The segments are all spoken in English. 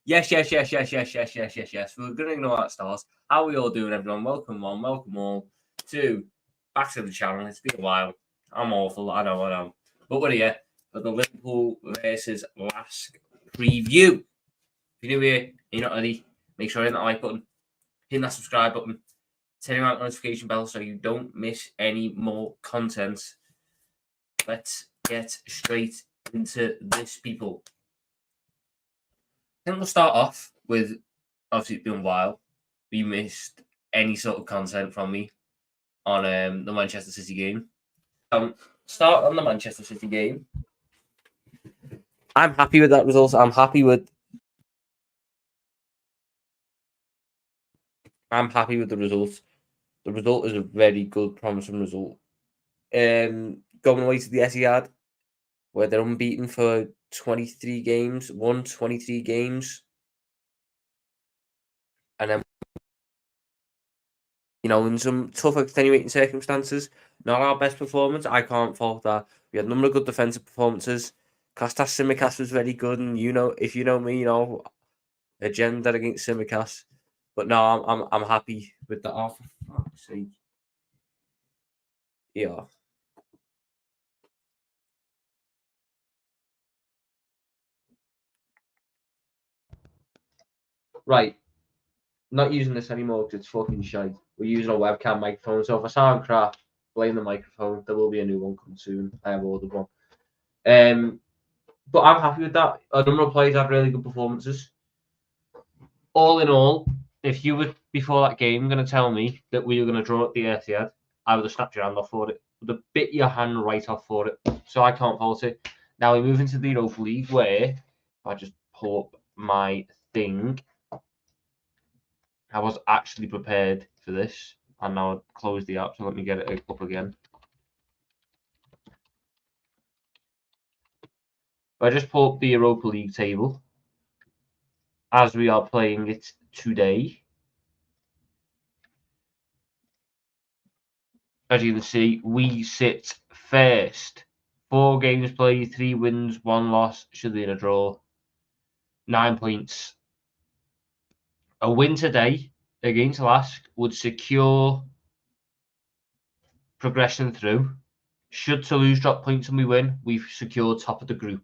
Yes. We're going to ignore that stars. How are we all doing, everyone? Welcome all to back to the channel. It's been a while. I'm awful. I know. But we're here for the Liverpool versus Lask preview. If you're new here, you're not ready, make sure you hit that like button, hit that subscribe button, turn on that notification bell so you don't miss any more content. Let's get straight into this, people. I think we'll start off with, obviously it's been a while. We missed any sort of content from me on the Manchester City game. Start on the Manchester City game. I'm happy with that result. I'm happy with the result. The result is a very good, promising result. Going away to the Etihad, where they're unbeaten for 23 games, won 23 games. And then, in some tough extenuating circumstances, not our best performance. I can't fault that. We had a number of good defensive performances. Kostas Tsimikas was very good, and if you know me, agenda against Tsimikas. But no, I'm happy with that. Oh, for fuck's sake. Yeah. Right. Not using this anymore because it's fucking shite. We're using a webcam microphone, so if I sound crap, blame the microphone. There will be a new one coming soon. I have ordered one. But I'm happy with that. A number of players had really good performances. All in all, if you were before that game going to tell me that we were going to draw at the Etihad, I would have snapped your hand off for it. Would have bit your hand right off for it. So I can't fault it. Now we move into the Europa League, where if I just pull up my thing, I was actually prepared for this, and now I've closed the app, so let me get it up again. I just pull up the Europa League table as we are playing it today. As you can see, we sit first. 4 games played, 3 wins, 1 loss, should be in a draw. 9 points. A win today against Lask would secure progression through. Should Toulouse drop points and we win, we've secured top of the group,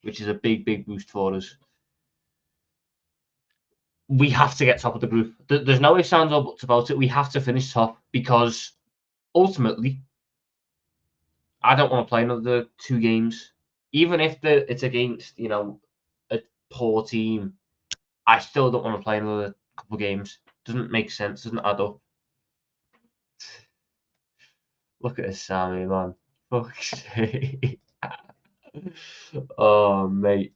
which is a big boost for us. We have to get top of the group. There's no ifs, ands, or buts about it. We have to finish top because ultimately, I don't want to play another 2 games. Even if it's against, a poor team, I still don't want to play another couple of games. Doesn't make sense. Doesn't add up. Look at this, Sammy, man. Fuck's sake. Oh, mate.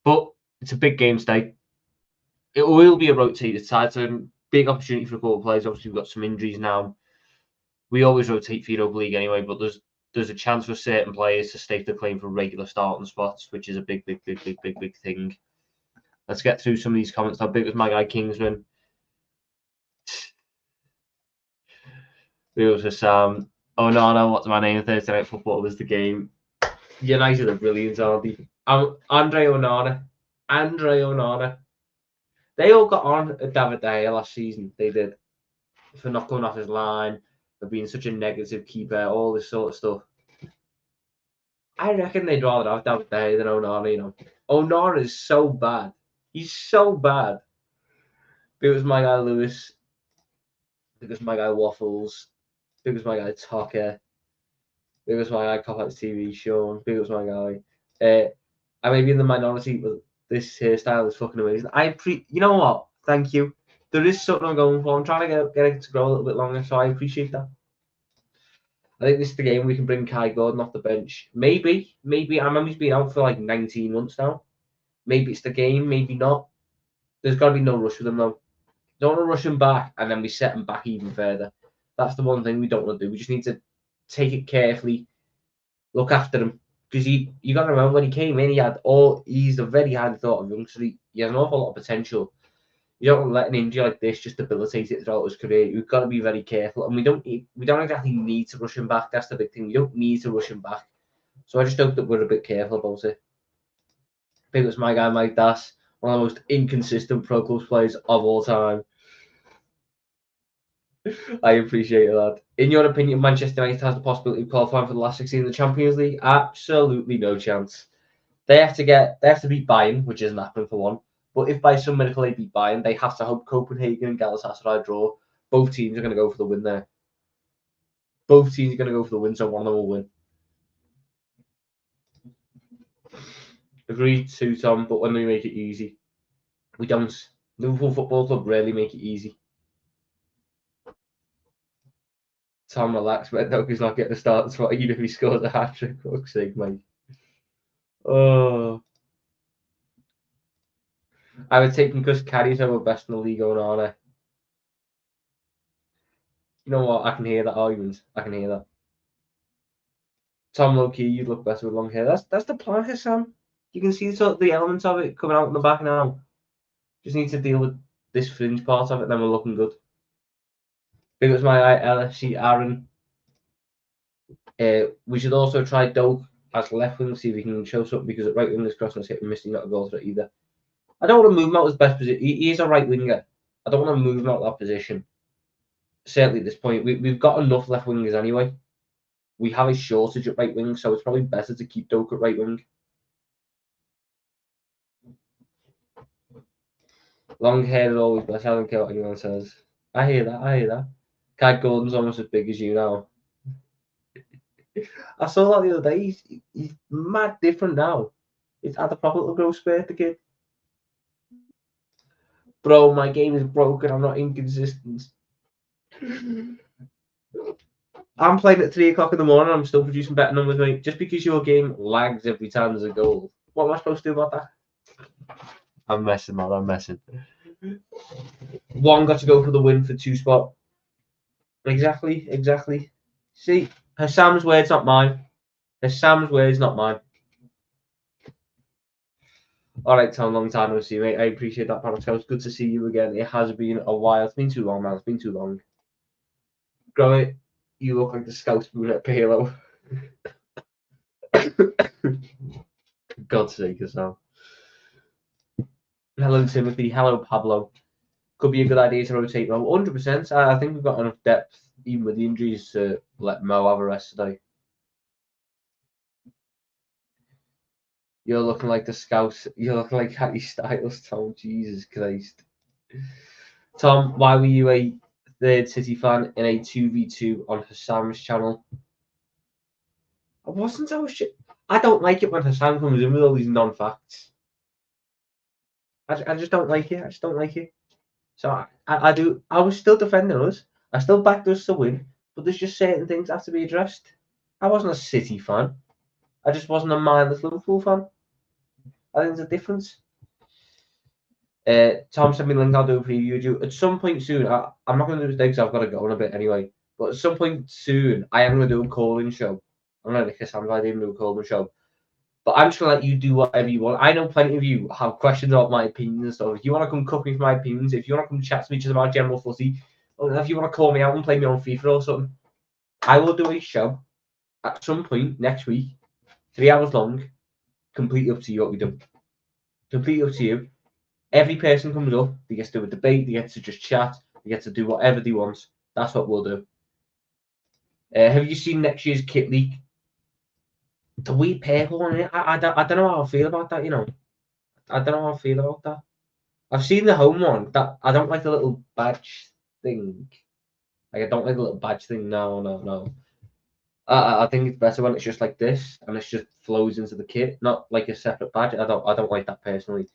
But it's a big game today. It will be a rotated side, so a big opportunity for a couple of players. Obviously, we've got some injuries now. We always rotate for Europa League anyway, but there's a chance for certain players to stake the claim for regular starting spots, which is a big thing. Let's get through some of these comments. How big was my guy Kingsman? It was Sam. Oh no, what's my name? Thursday Night Football was the game. United are brilliant, aren't they? Andre Onana. They all got on at David De Gea last season. They did. For not coming off his line, for being such a negative keeper, all this sort of stuff. I reckon they'd rather have David De Gea than Onana, Onana is so bad. He's so bad. It was my guy Lewis. It was my guy Waffles. It was my guy Tucker. It was my guy Copouts TV Sean. It was my guy. I may be in the minority, but this hairstyle is fucking amazing. You know what? Thank you. There is something I'm going for. I'm trying to get it to grow a little bit longer, so I appreciate that. I think this is the game we can bring Kai Gordon off the bench. Maybe. I remember he's been out for like 19 months now. Maybe it's the game, maybe not. There's got to be no rush with him, though. Don't want to rush him back and then we set him back even further. That's the one thing we don't want to do. We just need to take it carefully, look after him. Because you got to remember, when he came in, he's a very highly thought of youngster. He has an awful lot of potential. You don't want to let an injury like this just debilitate it throughout his career. We've got to be very careful, and we don't exactly need to rush him back. That's the big thing. We don't need to rush him back. So I just hope that we're a bit careful about it. Big ups my guy Mike Das, one of the most inconsistent pro clubs players of all time. I appreciate that. In your opinion, Manchester United has the possibility of qualifying for the last 16 in the Champions League? Absolutely no chance. They have to beat Bayern, which isn't happening for one. But if by some miracle they beat Bayern, they have to hope Copenhagen and Galatasaray draw. Both teams are going to go for the win there. Both teams are going to go for the win, so one of them will win. Agreed to Tom, but when we make it easy, we don't. Liverpool Football Club rarely make it easy. Tom, relax, but no, he's not getting a start spot even if he scores a hat trick. For fuck's sake, mate. Oh, I would take because carries over best in the league on honor. You know what? I can hear that argument. I can hear that. Tom low key, you'd look better with long hair. That's the plan here, Sam. You can see the elements of it coming out in the back now. Just need to deal with this fringe part of it, then we're looking good. Big ups my eye, LFC Aaron. We should also try Doak as left wing, see if he can show something because at right wing this crossing is hitting missing, not a goal threat either. I don't want to move him out his best position. He is a right winger. I don't want to move him out that position. Certainly at this point, we've got enough left wingers anyway. We have a shortage at right wing, so it's probably better to keep Doak at right wing. Long hair is always best. I don't care what anyone says. I hear that. Kai Gordon's almost as big as you now. I saw that the other day. He's mad different now. He's had a proper little growth spurt, the kid. Bro, my game is broken. I'm not inconsistent. I'm playing at 3 o'clock in the morning. I'm still producing better numbers, mate. Just because your game lags every time there's a goal. What am I supposed to do about that? I'm messing, man. I'm messing. One got to go for the win for 2 spot. Exactly. See, Hassam's words, not mine. Hassam's words, not mine. All right, Tom, long time no see, mate. I appreciate that, Paradox. It's good to see you again. It has been a while. It's been too long, man. It's been too long. Growit, you look like the Scout spoon at Halo. God's sake, Hassam. Hello, Timothy. Hello, Pablo. Could be a good idea to rotate Mo. 100%. I think we've got enough depth, even with the injuries, to let Mo have a rest today. You're looking like the Scout. You're looking like Harry Styles, Tom. Jesus Christ. Tom, why were you a third City fan in a 2v2 on Hassam's channel? I wasn't. I don't like it when Hassam comes in with all these non-facts. I just don't like it. I just don't like it. So I do. I was still defending us. I still backed us to win. But there's just certain things that have to be addressed. I wasn't a City fan. I just wasn't a mindless Liverpool fan. I think there's a difference. Tom sent me a link. I'll do a preview. At some point soon, I'm not going to do this day because I've got to go in a bit anyway. But at some point soon, I am going to do a call-in show. I'm going to kiss Sam's idea and do a call-in show. But I'm just going to let you do whatever you want. I know plenty of you have questions about my opinions and stuff. If you want to come cook me for my opinions, if you want to come chat to me just about general footy, or if you want to call me out and play me on FIFA or something, I will do a show at some point next week, 3 hours long, completely up to you what we do. Completely up to you. Every person comes up, they get to do a debate, they get to just chat, they get to do whatever they want. That's what we'll do. Have you seen next year's kit leak? The wee purple on it, I don't know how I feel about that, you know. I don't know how I feel about that. I've seen the home one. That I don't like the little badge thing. Like I don't like the little badge thing. No. I think it's better when it's just like this and it just flows into the kit, not like a separate badge. I don't like that personally.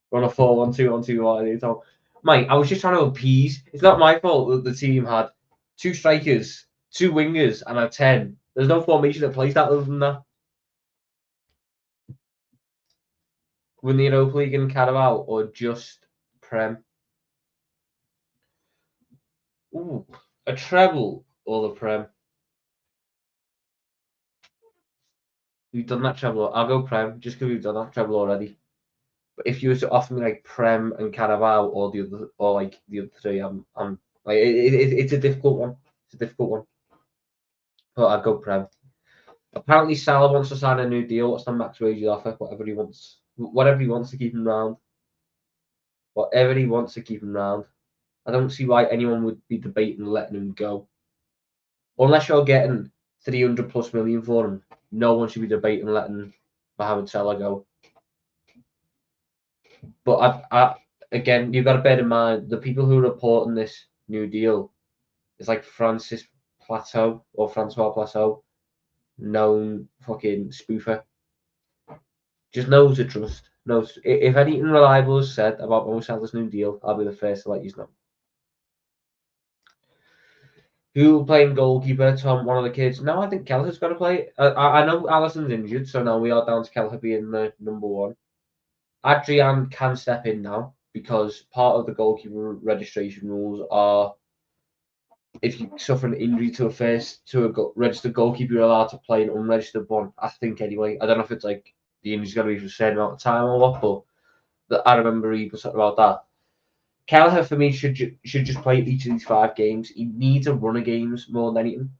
We're on a 4-1-2-1-2. Mate, I was just trying to appease. It's not my fault that the team had 2 strikers, 2 wingers, and a 10. There's no formation that plays that other than that. Win the Europa League and Carabao or just Prem? Ooh, a treble or the Prem? We've done that treble. I'll go Prem just because we've done that treble already. But if you were to offer me like Prem and Carabao or the other or like the other 3, I'm like it's a difficult one. It's a difficult one. But I'd go Prem. Apparently Salah wants to sign a new deal. What's the max wage he'll offer? Whatever he wants. Whatever he wants to keep him round. Whatever he wants to keep him round. I don't see why anyone would be debating letting him go. Unless you're getting 300 plus million for him, no one should be debating letting Mohamed Salah go. But again, you've got to bear in mind the people who are reporting this new deal is like Francois Plateau, known fucking spoofer. Just knows to trust. Knows if anything reliable is said about Mo Salah's new deal, I'll be the first to let you know. Who playing goalkeeper? Tom, one of the kids. No, I think Kelleher's got to play. I know Alisson's injured, so now we are down to Kelleher being the number one. Adrian can step in now because part of the goalkeeper registration rules are if you suffer an injury to a registered goalkeeper, you're allowed to play an unregistered one. I think anyway. I don't know if it's like the injury's going to be for a certain amount of time or what, but I remember reading something about that. Kelleher for me should just play each of these 5 games. He needs a run of games more than anything,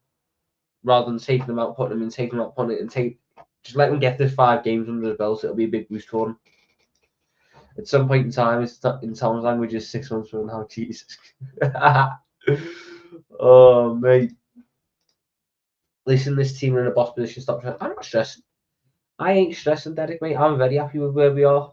rather than taking them out, putting them in, taking them out, putting it in, just let him get this 5 games under his belt. It'll be a big boost for him. At some point in time, in Tom's language, is 6 months from now. Jesus. Oh, mate. Listen, this team are in a boss position. Stop trying. I'm not stressing. I ain't stressing, Derek, mate. I'm very happy with where we are.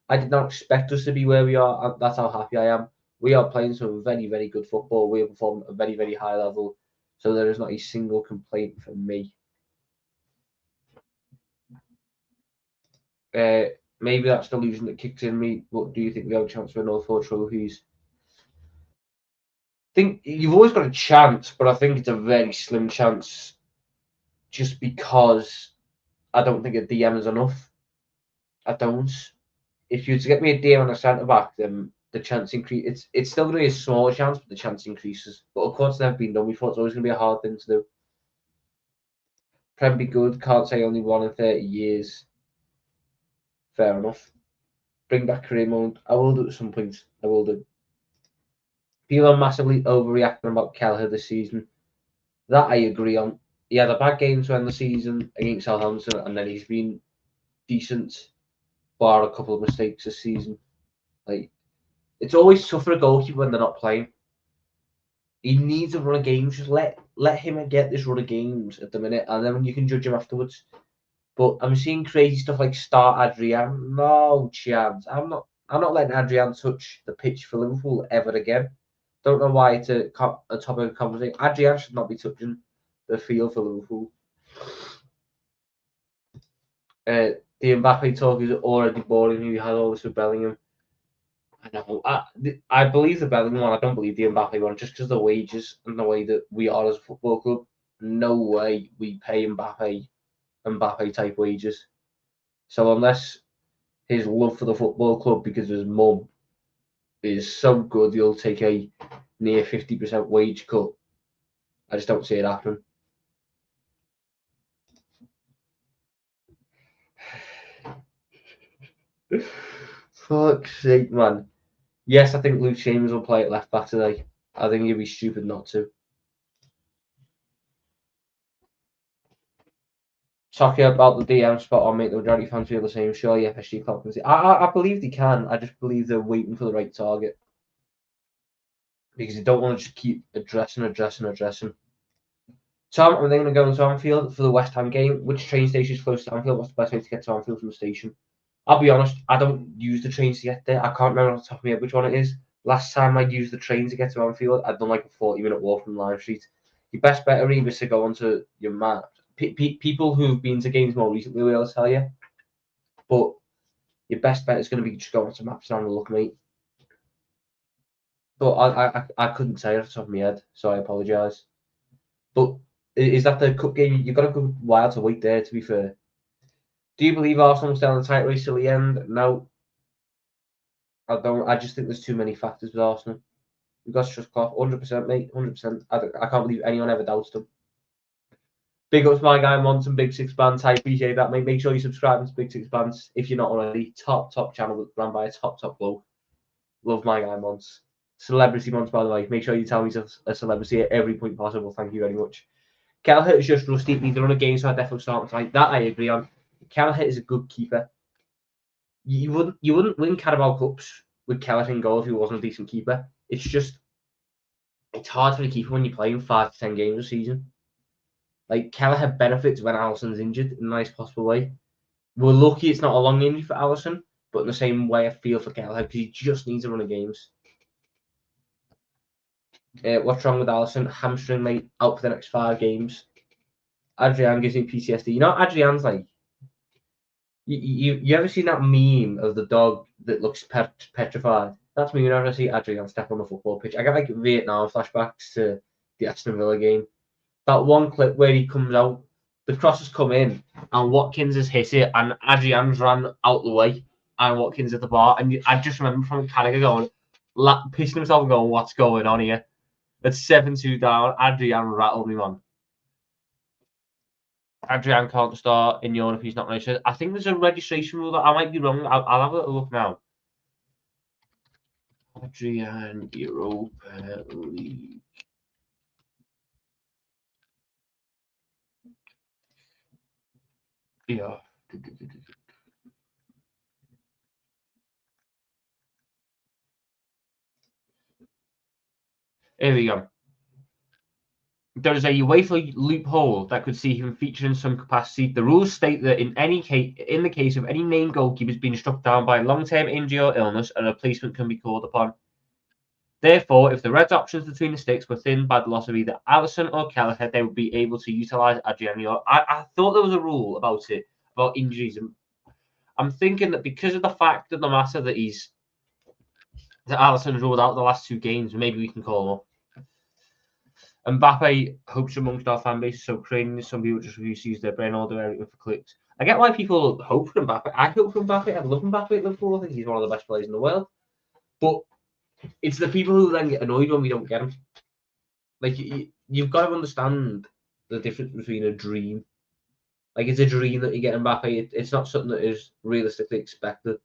I did not expect us to be where we are. That's how happy I am. We are playing some very, very good football. We are performing at a very, very high level. So there is not a single complaint from me. Maybe that's the illusion that kicks in me. But do you think we have a chance for another 4 trophies? I think you've always got a chance, but I think it's a very slim chance. Just because I don't think a DM is enough. I don't. If you were to get me a DM on a centre back, then the chance increase. It's still going to be a smaller chance, but the chance increases. But of course, it's never been done before. It's always going to be a hard thing to do. Prem be good. Can't say only 1 in 30 years. Fair enough. Bring back career mode. I will do at some point. I will do. People are massively overreacting about Kelleher this season. That I agree on. He had a bad game to end the season against Southampton, and then he's been decent, bar a couple of mistakes this season. Like, it's always tough for a goalkeeper when they're not playing. He needs a run of games. Just let him get this run of games at the minute, and then you can judge him afterwards. But I'm seeing crazy stuff like start Adrian. No chance. I'm not letting Adrian touch the pitch for Liverpool ever again. Don't know why it's a topic of conversation. Adrian should not be touching the field for Liverpool. The Mbappe talk is already boring. You had all this with Bellingham. I know. I believe the Bellingham one. I don't believe the Mbappe one, just because of the wages and the way that we are as a football club. No way we pay Mbappe type wages. So unless his love for the football club because of his mum is so good, he'll take a near 50% wage cut. I just don't see it happen. Fuck's sake, man. Yes, I think Luke Chambers will play at left back today. I think he'd be stupid not to. Talking about the DM spot on, mate, the majority fans feel the same. Surely FSG Klopp can see. I believe they can. I just believe they're waiting for the right target. Because they don't want to just keep addressing. Tom, I'm then going to go into Anfield for the West Ham game. Which train station is close to Anfield? What's the best way to get to Anfield from the station? I'll be honest, I don't use the trains to get there. I can't remember off the top of my head which one it is. Last time I used the train to get to Anfield, I'd done like a 40-minute walk from Lime Street. Your best bet really is to go onto your map. People who've been to games more recently will tell you. But your best bet is going to be just go onto maps and have a look, mate. But I couldn't say it off the top of my head, so I apologise. But is that the cup game? You've got a good while to wait there, to be fair. Do you believe Arsenal will stay on the tight race till the end? No. I don't. I just think there's too many factors with Arsenal. We've got to trust Klopp, 100%, mate, 100%. I can't believe anyone ever doubts them. Big ups, my guy Monson, Big Six Bands. I appreciate that, mate. Make sure you subscribe to Big Six Bands if you're not already. Top channel run by a top bloke. Love my guy Mons. Celebrity Mons, by the way. Make sure you tell me he's a celebrity at every point possible. Thank you very much. Kelleher is just rusty. Needs to run a game, so I definitely start tonight. That I agree on. Kelleher is a good keeper. You wouldn't win Carabao Cups with Kelleher in goal if he wasn't a decent keeper. It's hard for a keeper when you're playing 5 to 10 games a season. Like Kelleher benefits when Alisson's injured in the nicest possible way. We're lucky it's not a long injury for Alisson, but in the same way I feel for Kelleher because he just needs a run of games. What's wrong with Alisson? Hamstring, mate, out for the next 5 games. Adrian gives me PTSD. You know, Adrian's like, you ever seen that meme of the dog that looks petrified? That's me whenever I see Adrian step on the football pitch. I get like Vietnam flashbacks to the Aston Villa game. That one clip where he comes out, the cross has come in, and Watkins has hit it, and Adrian's ran out the way, and Watkins at the bar. And I just remember from Canada going, pissing himself and going, what's going on here? At 7-2 down, Adrian rattled me, man. Adrian can't start in Europe if he's not registered. I think there's a registration rule that I might be wrong. I'll have a little look now. Adrian Europa League. Yeah. Here we go. There is a UEFA loophole that could see him feature in some capacity. The rules state that in the case of any named goalkeepers being struck down by long-term injury or illness, a replacement can be called upon. Therefore, if the Reds' options between the sticks were thinned by the loss of either Alisson or Kelleher, they would be able to utilise Adriano. I thought there was a rule about it, about injuries. And I'm thinking that because of the fact of the matter that Alisson's ruled out the last 2 games, maybe we can call him up. Mbappe hopes amongst our fan base, so creating some people just refuse to use their brain all the way for clicks. I get why people hope for Mbappe. I hope for Mbappe. I love Mbappe at Liverpool. I think he's one of the best players in the world. But it's the people who then get annoyed when we don't get him. Like, you've got to understand the difference between a dream. Like, it's a dream that you get Mbappe. It's not something that is realistically expected.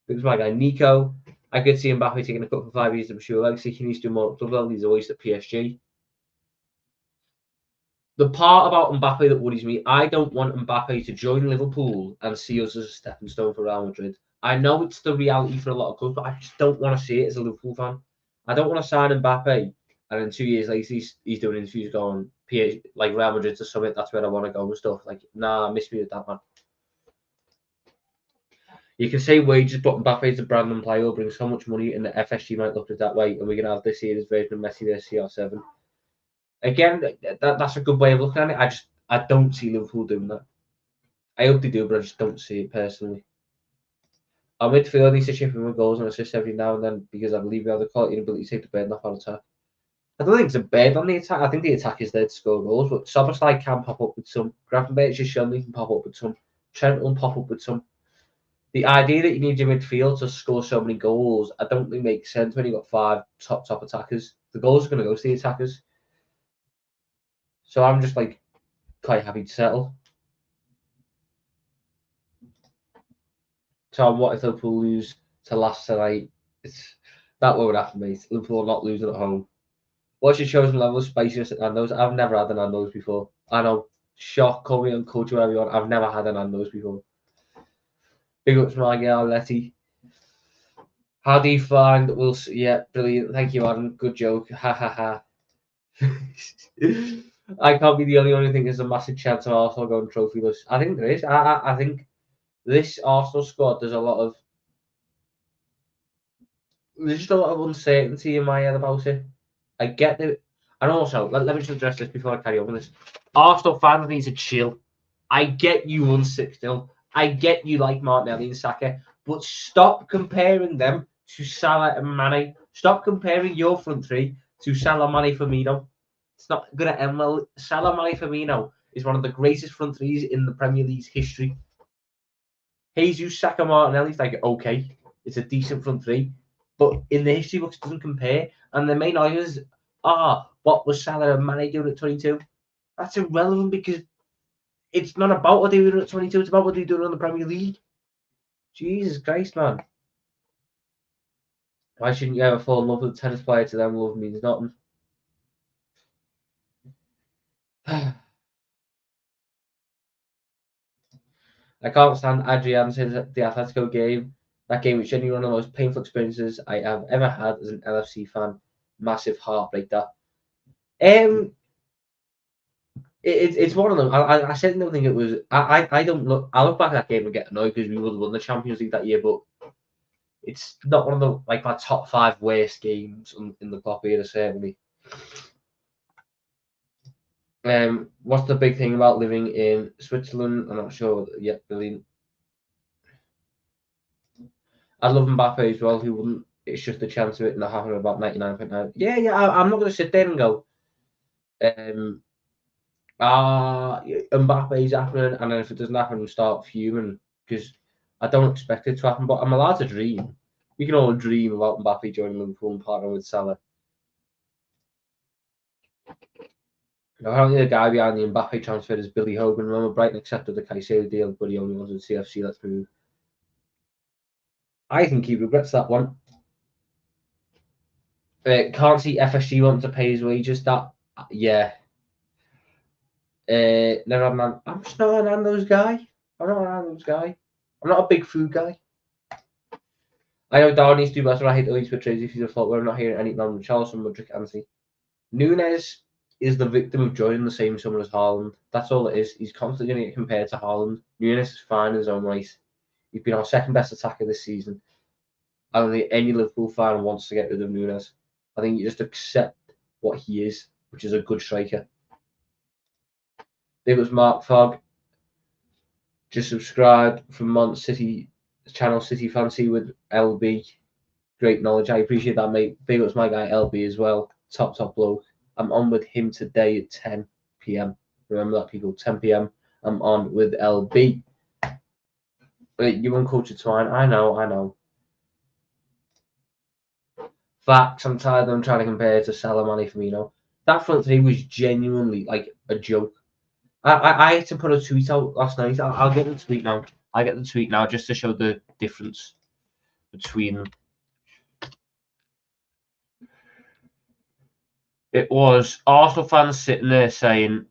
Because my guy Nico, I could see Mbappe taking a cut for 5 years to pursue a legacy. He needs to do more at club level. He's always at PSG. The part about Mbappe that worries me, I don't want Mbappe to join Liverpool and see us as a stepping stone for Real Madrid. I know it's the reality for a lot of clubs, but I just don't want to see it as a Liverpool fan. I don't want to sign Mbappe and then 2 years later he's doing interviews going, like Real Madrid's the summit, that's where I want to go and stuff. Like, nah, miss me with that, man. You can say wages, but Mbappe's a brand and player, will bring so much money, and the FSG might look at it that way, and we're going to have this year's version of Messi, their CR7. Again, that's a good way of looking at it. I don't see Liverpool doing that. I hope they do, but I just don't see it personally. Our midfield needs to chip in with goals and assists every now and then because I believe we have the quality and ability to take the burden off on attack. I don't think it's a burden on the attack. I think the attack is there to score goals, but Szoboszlai can pop up with some. Gravenberch has shown he can pop up with some. Trent will pop up with some. The idea that you need your midfield to score so many goals, I don't think makes sense when you've got 5 top attackers. The goals are going to go to the attackers. So I'm just like quite happy to settle. So what if Liverpool lose to Lask tonight? That won't happen, mate. Liverpool are not losing at home. What's your chosen level of spiciness at Nando's? I've never had a Nando's before. I know. Shock, call me uncultured, whatever you want. I've never had a Nando's before. Big ups to my girl, Letty. How do you find yeah, brilliant. Thank you, Adam. Good joke. Ha ha ha. I can't be the only one who thinks there's a massive chance of Arsenal going trophyless. I think there is. I think this Arsenal squad, there's just a lot of uncertainty in my head about it. I get it. And also, let me just address this before I carry on with this. Arsenal fans need to chill. I get you won 6-0. I get you like Martinelli and Saka. But stop comparing them to Salah and Mane. Stop comparing your front three to Salah, Mane, Firmino. It's not going to end well. Salah, Mane, Firmino is one of the greatest front threes in the Premier League's history. Jesus, Saka, Martinelli is like, okay, it's a decent front three. But in the history books, it doesn't compare. And the main argument is, what was Salah and Mane doing at 22? That's irrelevant because it's not about what they were doing at 22. It's about what they're doing in the Premier League. Jesus Christ, man. Why shouldn't you ever fall in love with a tennis player? To them, love means nothing. I can't stand Adrian since the Atletico game. That game was genuinely one of the most painful experiences I have ever had as an LFC fan. Massive heartbreak that. It's one of them. I certainly don't think it was. I don't look. I look back at that game and get annoyed because we would have won the Champions League that year, but it's not one of the like my top 5 worst games in the Klopp era certainly. What's the big thing about living in Switzerland? I'm not sure yet, Billy. I love Mbappe as well. Who wouldn't? It's just the chance of it not happening about 99.9. Yeah, yeah. I'm not going to sit there and go, Mbappe's happening, and then if it doesn't happen, we'll start fuming because I don't expect it to happen. But I'm allowed to dream. We can all dream about Mbappe joining Liverpool and partnering with Salah. Apparently, the guy behind the Mbappe transfer is Billy Hogan. Remember, Brighton accepted the Caicedo deal, but he only wanted CFC. Let's move. I think he regrets that one. Can't see FSG wanting to pay his wages. That, yeah. Never man. I'm just not an Nando's guy. I'm not an Nando's guy. I'm not a big food guy. I know Darwin needs to do better. I hate the leads for trades if he's a flop. We're not hearing any from Charleston, Mudrick, Anthony. Nunes is the victim of joining the same summer as Haaland. That's all it is. He's constantly going to get compared to Haaland. Nunes is fine in his own right. He's been our second best attacker this season. I don't think any Liverpool fan wants to get rid of Nunes. I think you just accept what he is, which is a good striker. It was Mark Fogg. Just subscribed from Mont City channel City Fancy with LB. Great knowledge. I appreciate that, mate. Big ups my guy LB as well. Top bloke. I'm on with him today at 10 p.m. Remember that, people. 10 p.m. I'm on with LB. You uncultured swine. I know. Facts. I'm tired of them trying to compare to Salamani Firmino. That front three was genuinely like a joke. I had to put a tweet out last night. I'll get the tweet now. I'll get the tweet now just to show the difference between them. It was Arsenal fans sitting there saying,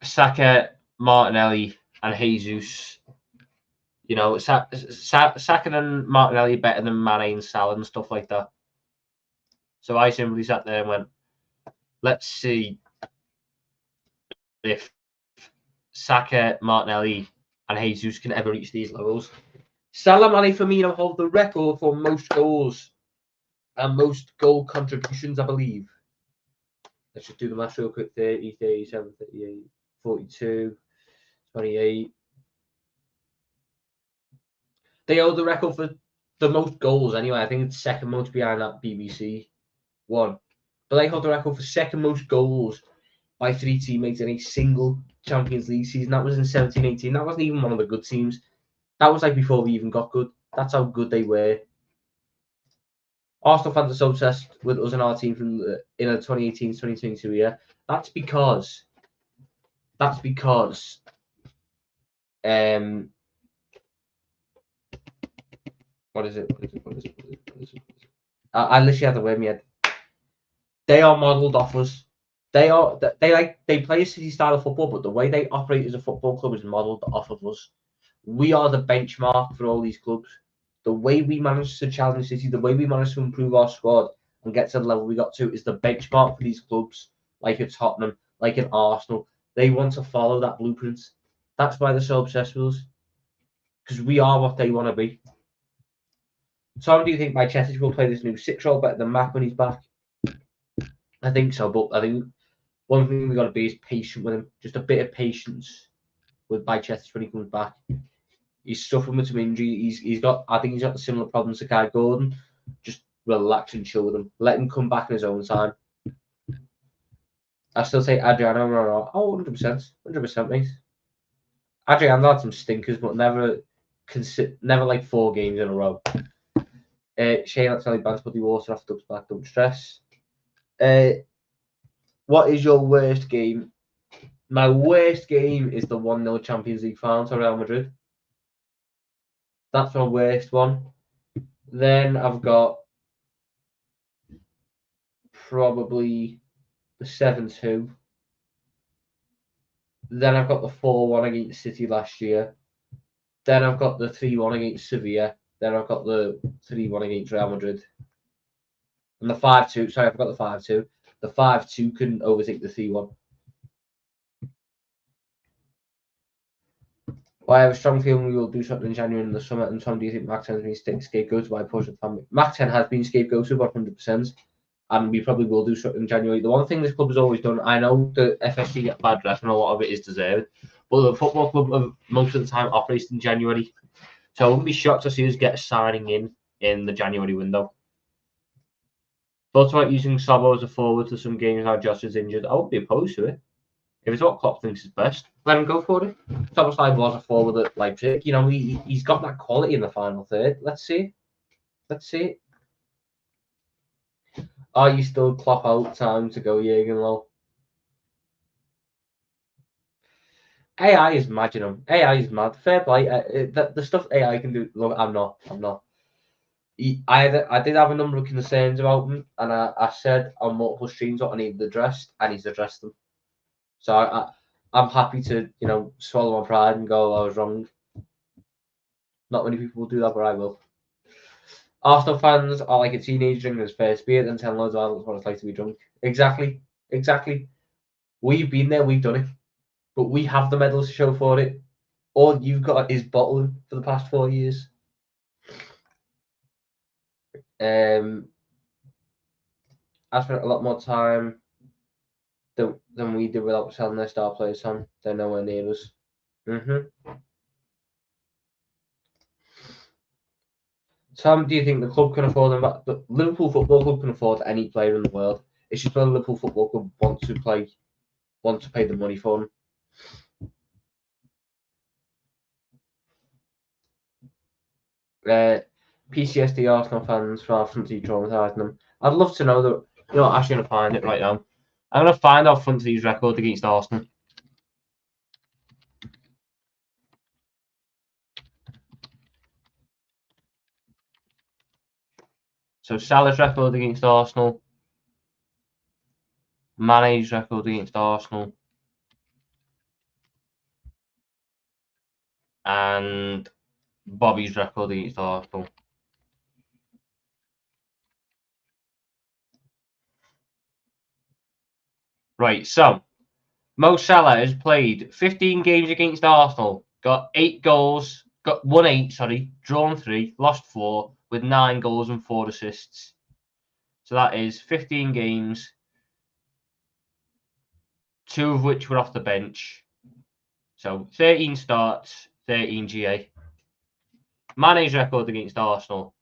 Saka, Martinelli, and Jesus. You know, Saka and Martinelli better than Mane and Salah and stuff like that. So I simply sat there and went, let's see if Saka, Martinelli, and Jesus can ever reach these levels. Salah, Mane, Firmino hold the record for most goals and most goal contributions, I believe. Let's just do the math real quick. 30, 37, 38, 42, 28. They hold the record for the most goals anyway. I think it's second most behind that BBC one. But they hold the record for second most goals by 3 teammates in a single Champions League season. That was in 17-18. That wasn't even one of the good teams. That was like before we even got good. That's how good they were. Arsenal fans are so obsessed with us and our team from in a 2018-2022 year. That's because what is it? I literally had the word in my head. They are modelled off us. They play a city style of football, but the way they operate as a football club is modelled off of us. We are the benchmark for all these clubs. The way we managed to challenge City, the way we managed to improve our squad and get to the level we got to is the benchmark for these clubs, like at Tottenham, like at Arsenal. They want to follow that blueprint. That's why they're so obsessed with us. Because we are what they want to be. So do you think Manchester will play this new 6 role better than Mac when he's back? I think so, but I think one thing we got to be is patient with him. Just a bit of patience with Manchester when he comes back. He's suffering with some injury. I think he's got similar problems to Kai Gordon. Just relax and chill with him. Let him come back in his own time. I still say Adriano. Oh, 100%. 100%, mate. Adriano had some stinkers, but never like 4 games in a row. Shane, that's only Banks, Buddy Water off Dubs back. Don't stress. What is your worst game? My worst game is the 1-0 Champions League final to Real Madrid. That's my worst one. Then I've got probably the 7-2 Then I've got the 4-1 against City last year. Then I've got the 3-1 against Sevilla. Then I've got the 3-1 against Real Madrid. And the 5-2. Sorry, I forgot the 5-2. The 5-2 couldn't overtake the 3-1. Well, I have a strong feeling we will do something in January in the summer. And Tom, do you think Max 10 has been scapegoated by push the family? Max 10 has been scapegoated 100%. And we probably will do something in January. The one thing this club has always done, I know the FSG get bad rep and a lot of it is deserved, but the football club most of the time operates in January. So I wouldn't be shocked to see us get a signing in the January window. Thoughts about using Sabo as a forward to some games now Josh is injured? I wouldn't be opposed to it. If it's what Klopp thinks is best, let him go for it. Szoboszlai was a forward at Leipzig. You know, he's got that quality in the final third. Let's see. Let's see. Are you still Klopp out? Time to go, Jurgen Low. AI is mad, you know. AI is mad. Fair play. The stuff AI can do. Look, I'm not. I did have a number of concerns about him, and I said on multiple streams what I needed addressed, and he's addressed them. So I'm happy to, you know, swallow my pride and go, I was wrong. Not many people will do that, but I will. Arsenal fans are like a teenager drinking his first beer and telling loads of adults what it's like to be drunk. Exactly. We've been there, we've done it. But we have the medals to show for it. All you've got is bottling for the past 4 years. I spent a lot more time than we did without selling their star players, Tom. They're nowhere near us. Tom, do you think the club can afford them? The Liverpool Football Club can afford any player in the world. It's just whether Liverpool Football Club want to pay the money for them. PCSD Arsenal fans far from traumatising them. I'd love to know that. You know, I'm actually going to find it right now. I'm going to find our front series record against Arsenal. So Salah's record against Arsenal, Mane's record against Arsenal, and Bobby's record against Arsenal. Right, so Mo Salah has played 15 games against Arsenal, got 8 goals, won 8, drawn 3, lost 4, with 9 goals and 4 assists. So that is 15 games, 2 of which were off the bench. So 13 starts, 13 GA. Mane's record against Arsenal.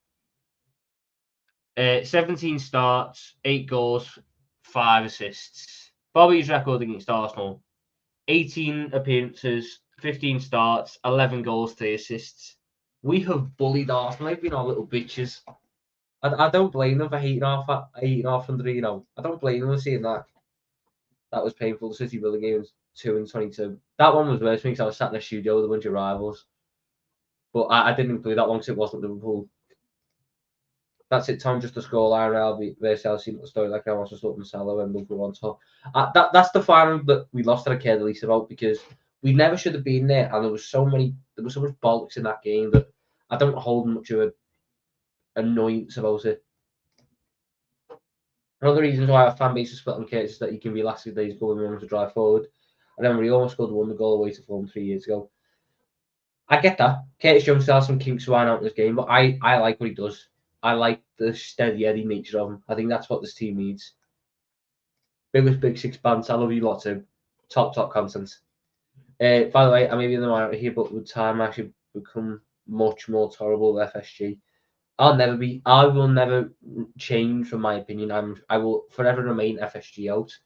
17 starts, 8 goals, 5 assists. Bobby's record against Arsenal. 18 appearances, 15 starts, 11 goals, 3 assists. We have bullied Arsenal. They've been our little bitches. I don't blame them for hating off under, you know. I don't blame them for seeing that. That was painful. The City Villa games 2 and 22. That one was worse for me because I was sat in the studio with a bunch of rivals. But I didn't include that one because it wasn't Liverpool. That's it, Tom. Just a scoreline. Real versus Chelsea. The story like I was just looking Salah and Liverpool on top. That's the final that we lost that I cared the least about because we never should have been there, and there was so much bollocks in that game that I don't hold much of an annoyance about it. One of the reasons why our fan base is split on Curtis is that he can be last 2 days going wrong to drive forward. And then we almost scored the goal away to Fulham 3 years ago. I get that. Curtis Jones still has some kinks to iron out in this game, but I like what he does. I like the steady Eddie nature of him. I think that's what this team needs. Big 6 bands. I love you lot too. Top content. By the way, I may be in the minority here, but with time I should become much more tolerable with FSG. I will never change from my opinion. I will forever remain FSG out,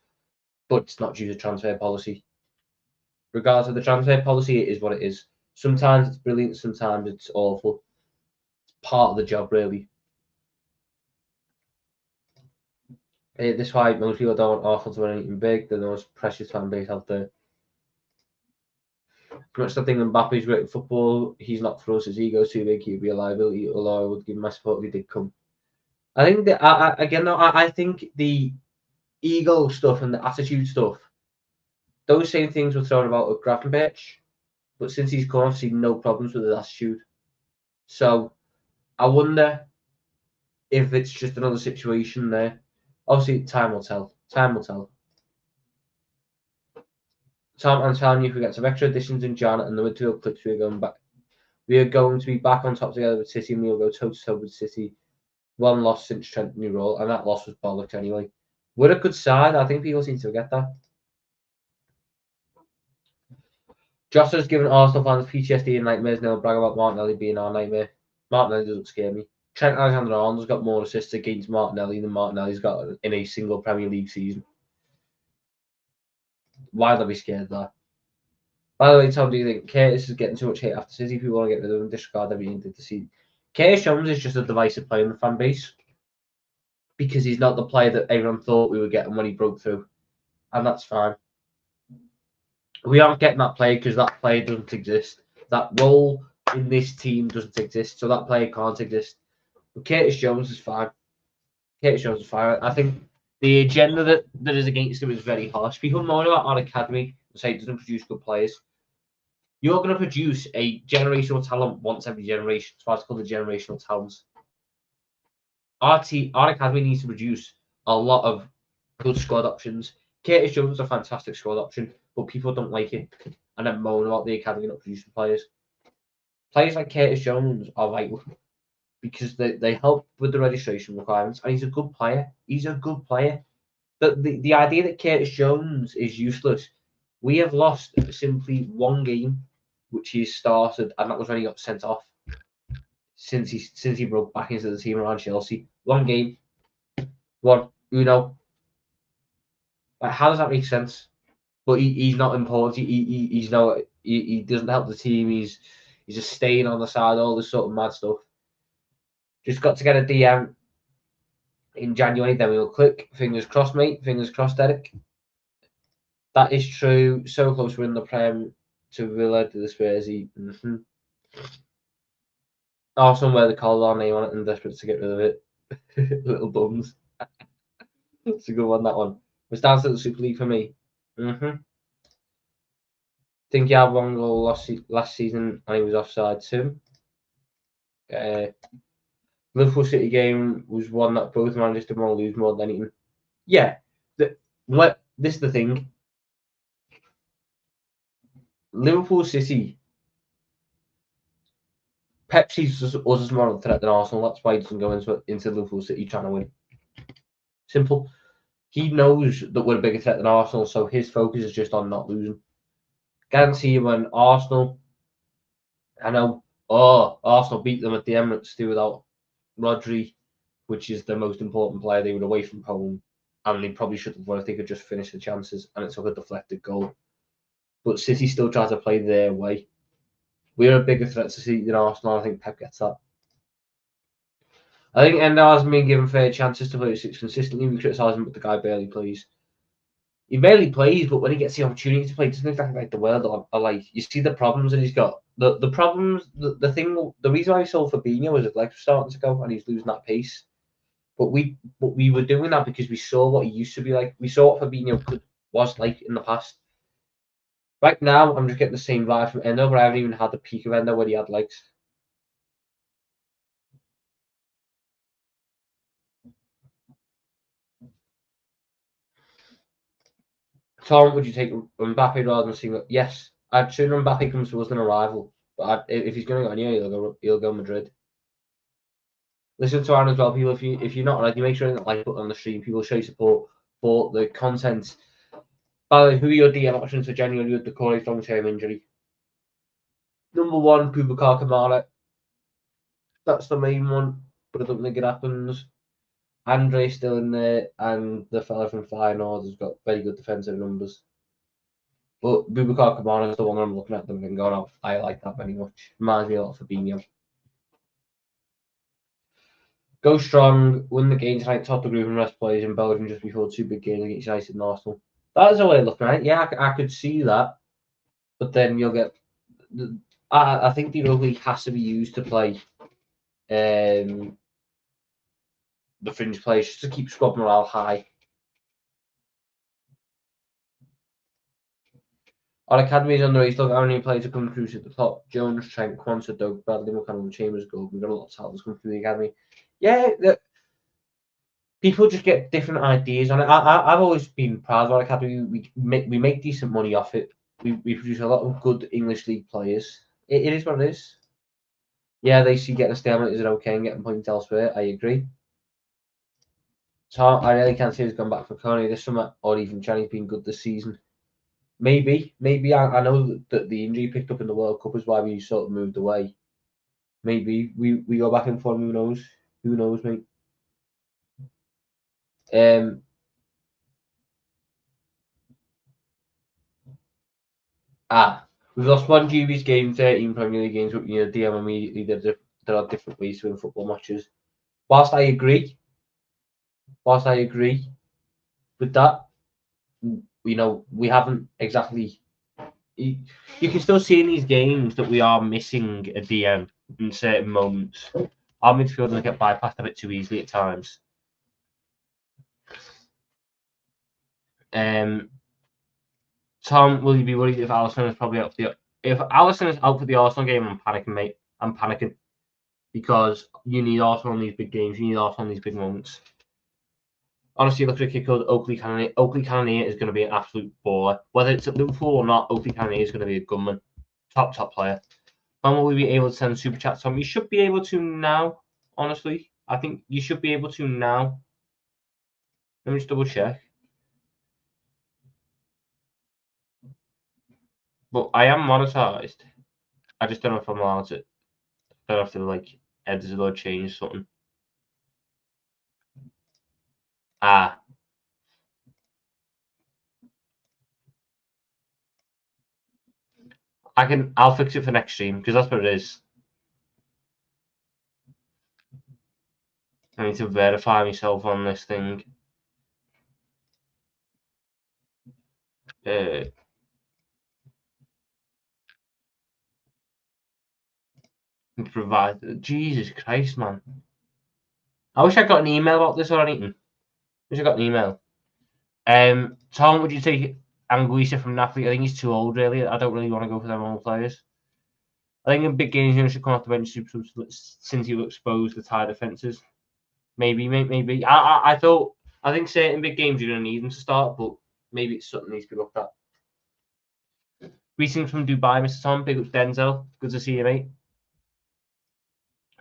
but it's not due to transfer policy. Regardless of the transfer policy, it is what it is. Sometimes it's brilliant, sometimes it's awful. It's part of the job, really. This is why most people don't want Arsenal to win anything big. They're the most precious fan base out there. Much I think Mbappe's great at football. He's not for us. His ego's too big. He'd be a liability. Although I would give him my support if he did come. I think that I think the ego stuff and the attitude stuff those same things were thrown about at Gravenberch, but since he's come, I've seen no problems with his attitude. So I wonder if it's just another situation there. Obviously, time will tell. Time will tell. Tom, I'm telling you, if we get some extra additions in Jan and the midfield clicks, we are going back. We are going to be back on top together with City, and we will go toe to toe with City. One loss since Trent new role, and that loss was bollocks anyway. We're a good side. I think people seem to forget that. Josh's given Arsenal fans PTSD and nightmares. They'll brag about Martinelli being our nightmare. Martinelli doesn't scare me. Trent Alexander-Arnold's got more assists against Martinelli than Martinelli's got in a single Premier League season. Why would I be scared of that? By the way, Tom, do you think Curtis is getting too much hate after City? People want to get rid of him, disregard everything did to see. Curtis Jones is just a divisive player in the fan base because he's not the player that everyone thought we were getting when he broke through, and that's fine. We aren't getting that player because that player doesn't exist. That role in this team doesn't exist, so that player can't exist. But Curtis Jones is fine. Curtis Jones is fine. I think the agenda that is against him is very harsh. People moan about our academy and say it doesn't produce good players. You're going to produce a generational talent once every generation. That's why it's called the generational talents. Our academy needs to produce a lot of good squad options. Curtis Jones is a fantastic squad option, but people don't like it and then moan about the academy not producing players. Players like Curtis Jones are vital because they help with the registration requirements, and he's a good player. He's a good player. The idea that Curtis Jones is useless, we have lost simply one game, which he started, and that was when he got sent off. Since he broke back into the team around Chelsea, one game, one Uno. Like, how does that make sense? But he's not important. He doesn't help the team. He's a stain on the side. All this sort of mad stuff. Just got to get a DM in January, then we will click. Fingers crossed, mate. Fingers crossed, Derek. That is true. So close to winning the Prem to Villa to the Spursy. Arsenal wear the collar name on it and desperate to get rid of it. Little bums. It's a good one, that one. Was down to the Super League for me. Think he had one goal last season and he was offside too. Liverpool City game was one that both managers didn't want to lose more than anything. Yeah. This is the thing. Liverpool City. Pep sees us as more of a threat than Arsenal. That's why he doesn't go into Liverpool City trying to win. Simple. He knows that we're a bigger threat than Arsenal, so his focus is just on not losing. Guarantee you when Arsenal, Arsenal beat them at the Emirates too without Rodri, which is the most important player. They were away from home, and they probably should have won if they could just finish the chances, and it took a deflected goal. But City still try to play their way. We're a bigger threat to City than Arsenal. I think Pep gets that. I think Endo hasn't been given fair chances to play with six consistently. We criticise him, but the guy barely plays. He barely plays, but when he gets the opportunity to play, it doesn't exactly like the world. Like you see the problems that he's got. The problems, the reason why we sold Fabinho is his legs were starting to go and he's losing that pace. But we were doing that because we saw what he used to be like. We saw what Fabinho was like in the past. Right now, I'm just getting the same vibe from Endo, but I haven't even had the peak of Endo where he had legs. Tom, would you take Mbappe rather than Sigma? Yes, I'd sooner Mbappe comes to us than a rival. But if he's going to go anywhere, he'll go Madrid. Listen to Aaron as well, people. If you're not ready, make sure you hit the like button on the stream. People show support for the content. By the way, who are your DM options for January with the Corey's long-term injury? Number one, Boubacar Kamara. That's the main one, but I don't think it happens. Andre's still in there, and the fella from Feyenoord has got very good defensive numbers. But Boubacar Kamara is the one I'm looking at them and going, oh, I like that very much. Reminds me a lot of Fabinho. Go strong, win the game tonight, top the group and rest players in Belgium just before two big games against United and Arsenal. That is a way of looking at it. Yeah, I could see that. But then you'll get... I think the Europa League has to be used to play the fringe players just to keep squad morale high. Our academy's underage. Look how many players are coming through to the top. Jones, Trent, Quansah, Doug, Bradley, McConnell, Chambers, Gold. We've got a lot of talents coming through the academy. Yeah, people just get different ideas on it. I've always been proud of our academy. We make decent money off it. We produce a lot of good English league players. It is what it is. Yeah, they see getting a stalemate is okay and getting points elsewhere. I agree. So I really can't say he's gone back for Coney this summer, or even Johnny's been good this season. Maybe. I know that the injury picked up in the World Cup is why we sort of moved away. Maybe we go back in form. Who knows? Who knows, mate? We've lost one GB's game, 13 Premier League games, but DM immediately. There are different ways to win football matches. Whilst I agree with that, we haven't exactly. You can still see in these games that we are missing a DM in certain moments. Our midfielders get bypassed a bit too easily at times. Tom, will you be worried if Alisson is probably out for the? If Alisson is out for the Arsenal game, I'm panicking, mate. I'm panicking because you need Arsenal in these big games. You need Arsenal in these big moments. Honestly, look at a kid called Oakley Cannoneer. Oakley Cannoneer is going to be an absolute baller. Whether it's at Liverpool or not, Oakley Cannoneer is going to be a gunman. Top player. When will we be able to send super chats on? You should be able to now, honestly. I think you should be able to now. Let me just double check. But I am monetized. I just don't know if I'm allowed to. I don't have to, like, edit or change something. I'll fix it for next stream, because that's what it is. I need to verify myself on this thing. Provide. Jesus Christ, man. I wish I got an email about this or anything. Wish I got an email. Tom, would you take Anguissa from Napoli? I think he's too old, really. I don't really want to go for them old players. I think in big games, you should come off the bench since he will expose the tight defences. Maybe. I think certain big games you're going to need them to start, but maybe it's something that needs to be looked at. Greetings from Dubai, Mr. Tom. Big up Denzel. Good to see you, mate.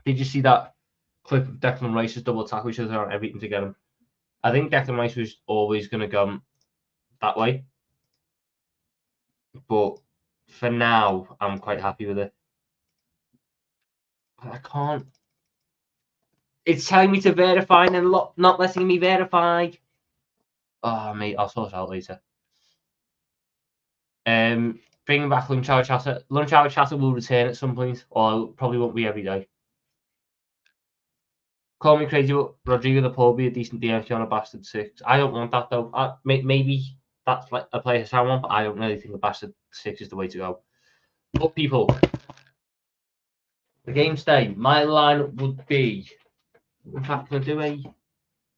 Did you see that clip of Declan Rice's double tackle, which is on everything to get him? I think Declan Rice was always going to go that way. But for now, I'm quite happy with it. I can't. It's telling me to verify and not letting me verify. Oh, mate, I'll sort it out later. Bringing back Lunch Hour Chatter. Lunch Hour Chatter will return at some point, or probably won't be every day. Call me crazy, but Rodrigo the Paul be a decent DMC on a bastard 6. I don't want that, though. Maybe that's like a player I want, but I don't really think the bastard 6 is the way to go. But people, the game today, my line would be. In fact, can I do a?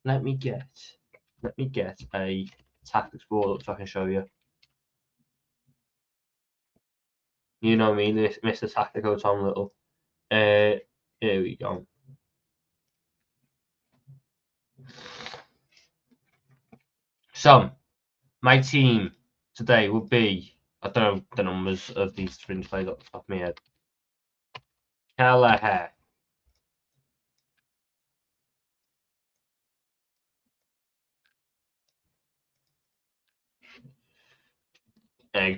Let me get a tactics board up so I can show you. You know me, Mr. Tactical Tom Little. Here we go. So, my team today would be, I don't know the numbers of these fringe players off the top of my head. Kelleher.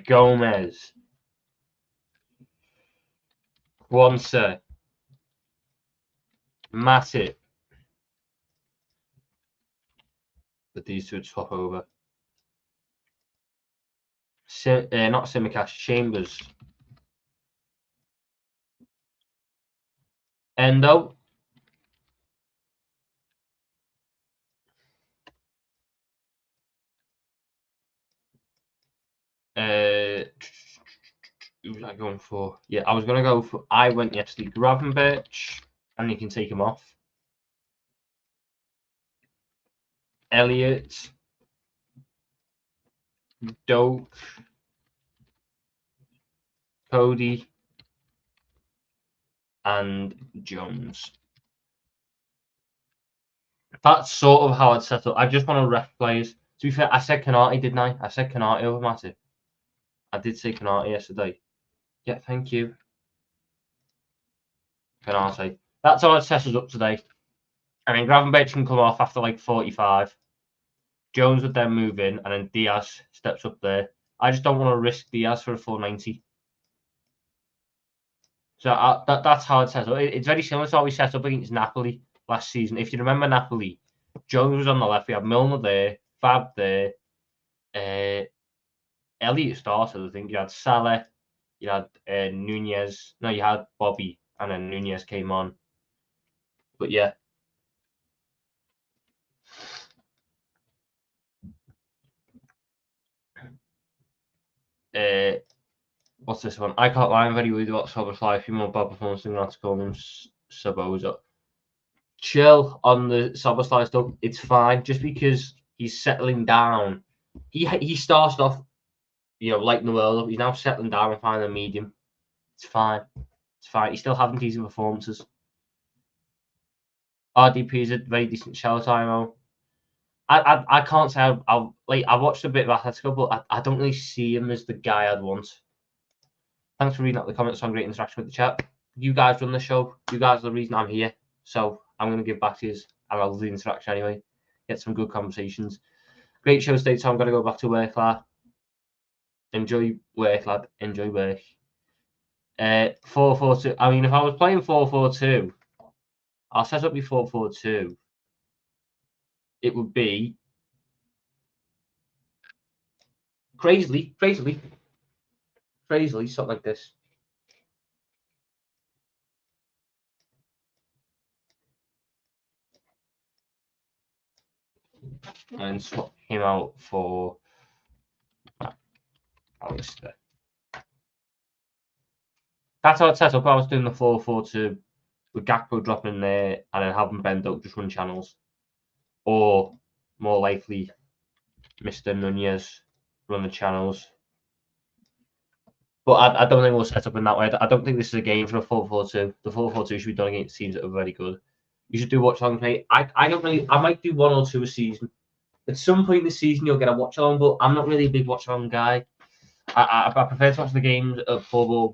Gomez. Quansah. Matip. But these two would swap over. Not Simicast, Chambers. Endo. Who was I going for? Yeah, I was going to go for. I went yesterday. Gravenberch, and you can take him off. Elliot. Doak. Cody, and Jones. That's sort of how I'd set up. I just want to ref players. To be fair, I said Canati, didn't I? I said Canati over Matip. I did say Canati yesterday. Yeah, thank you. Canati. That's how I'd set us up today. I mean, Gravenberch can come off after like 45. Jones would then move in, and then Diaz steps up there. I just don't want to risk Diaz for a full 90. So that's how it's set up. It's very similar to how we set up against Napoli last season. If you remember Napoli, Jones was on the left. We had Milner there, Fab there, Elliott started, I think. You had Salah, you had Nunez. No, you had Bobby, and then Nunez came on. But yeah. What's this one? I can't lie, I'm very worried about Szoboszlai. A few more bad performances in to call him Saboza. Chill on the Szoboszlai stuff. It's fine. Just because he's settling down. He started off, lighting the world up. He's now settling down and finding a medium. It's fine. It's fine. He's still having decent performances. RDP is a very decent shout out. I can't say I watched a bit of Atletico, but I don't really see him as the guy I'd want. Thanks for reading out the comments on great interaction with the chat. You guys run the show. You guys are the reason I'm here. So I'm going to give back to you, and I love the interaction anyway. Get some good conversations. Great show today, so I'm going to go back to work, lad. Enjoy work, lad. Enjoy work. 4-4-2. I mean, if I was playing 4-4-2, I'll set up your 4-4-2. It would be crazily, something like this. And swap him out for Alistair. That's how it's set up. I was doing the 4-4-2 with Gakpo dropping in there and then having Ben Doak just run channels. Or, more likely, Mr. Nunez run the channels. But I don't think we'll set up in that way. I don't think this is a game for a 4-4-2. The 4-4-2 should be done against teams that are very good. You should do watch along play. I don't really. I might do 1 or 2 a season. At some point in the season, you'll get a watch along, but I'm not really a big watch along guy. I prefer to watch the games at a pub or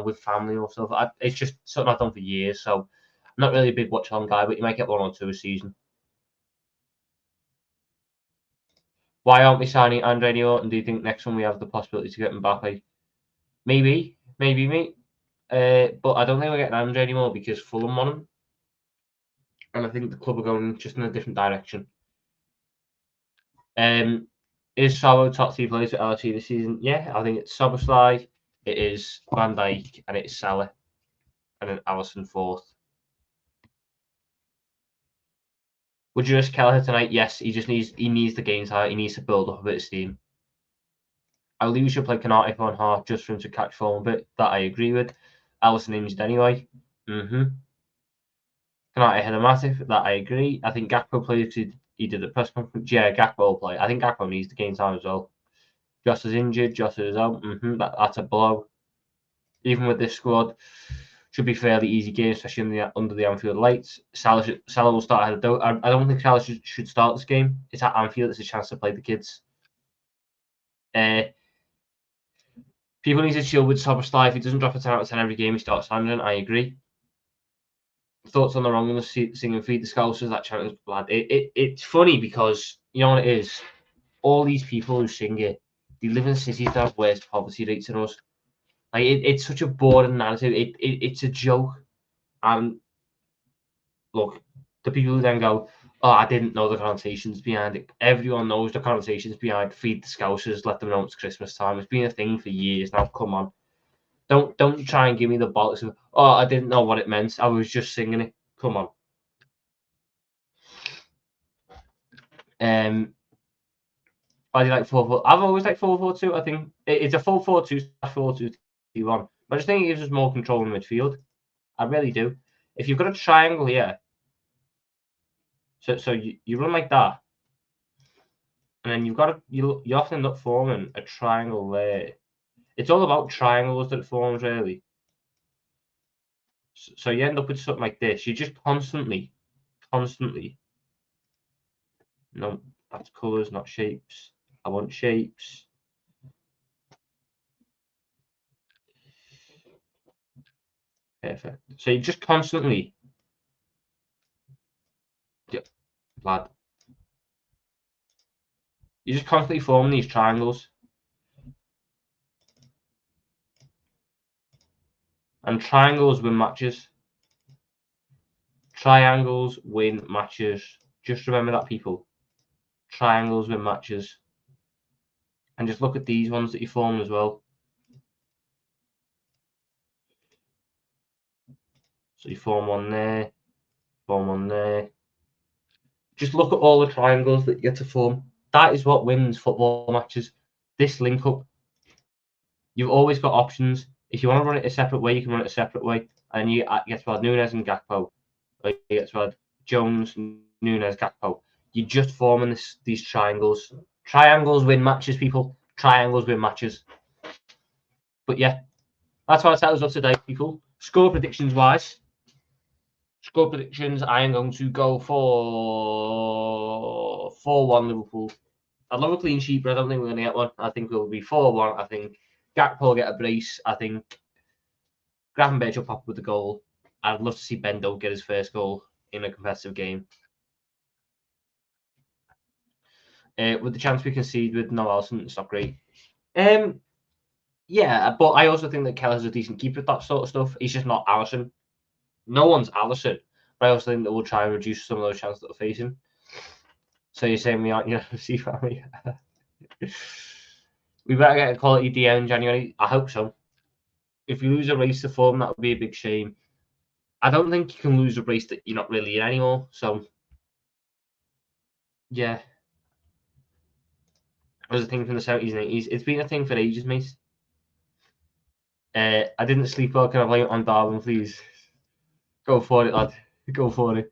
with family or stuff. It's just something I've done for years, so I'm not really a big watch along guy. But you might get 1 or 2 a season. Why aren't we signing Andre Norton? Do you think next one we have the possibility to get Mbappe? Maybe, mate. But I don't think we're getting Andre anymore because Fulham want him. And I think the club are going just in a different direction. Is Sabo top 3 players for LT this season? Yeah, I think it's Szoboszlai, it is Van Dijk, and it's Salah. And then Alisson 4th. Would you risk Kelleher tonight? Yes, he needs the game time. He needs to build up a bit of steam. I believe we should play Canati on half just for him to catch form a bit. That I agree with. Alisson injured anyway. Canati ahead of Matip. That I agree. I think Gakpo plays because he did the press conference. Yeah, Gakpo will play. I think Gakpo needs the game time as well. Jota's injured. Jota is out. That's a blow. Even with this squad, should be fairly easy game, especially under the Anfield lights. Salah will start ahead of Doak. I don't think Salah should start this game. It's at Anfield. It's a chance to play the kids. People need to chill with Szoboszlai. If he doesn't drop a 10 out of 10 every game, he starts standing. I agree. Thoughts on the wrongness singing Feed the Scousers? That chant is bad. It's funny because, you know what it is? All these people who sing it, they live in cities that have worse poverty rates than us. Like it's such a boring narrative. It's a joke. And look, the people who then go, "Oh, I didn't know the connotations behind it." Everyone knows the connotations behind Feed the Scousers. Let them know it's Christmas time. It's been a thing for years now. Come on, don't try and give me the bollocks of, "Oh, I didn't know what it meant. I was just singing it." Come on. I do like 4-4. I've always liked 4-4-2. I think it's a 4-4-2/4-2-1. But I just think it gives us more control in midfield. I really do. If you've got a triangle here, so you run like that, and then you often end up forming a triangle there, It's all about triangles that it forms, really. So you end up with something like this. You just constantly. No, that's colours, not shapes. I want shapes. Perfect. So you just constantly. Yeah, lad. You just constantly form these triangles. And triangles win matches. Triangles win matches. Just remember that, people. Triangles win matches. And just look at these ones that you form as well. So you form one there, form one there. Just look at all the triangles that you get to form. That is what wins football matches. This link up. You've always got options. If you want to run it a separate way, you can run it a separate way. And you get to add Nunes and Gakpo. Or you get to add Jones, Nunes, Gakpo. You're just forming these triangles. Triangles win matches, people. Triangles win matches. But yeah, that's what I tell us of today, people. Score predictions wise. Score predictions, I am going to go for 4-1 Liverpool. I'd love a clean sheet, but I don't think we're going to get one. I think it'll be 4-1. I think Gakpo will get a brace. I think Gravenberch will pop up with a goal. I'd love to see Bendo get his first goal in a competitive game. With the chance we concede with no Alisson, it's not great. Yeah, but I also think that Kelleher's a decent keeper at that sort of stuff. He's just not Alisson. No one's Alisson. But I also think that we'll try and reduce some of those chances that we're facing. So you're saying we aren't going to see family? We better get a quality DM in January. I hope so. If you lose a race to form, that would be a big shame. I don't think you can lose a race that you're not really in anymore. So, yeah. It was a thing from the 70s and 80s. It's been a thing for ages, mate. I didn't sleep well. Can I blame it on Darwin, please? Go for it, lad. Go for it.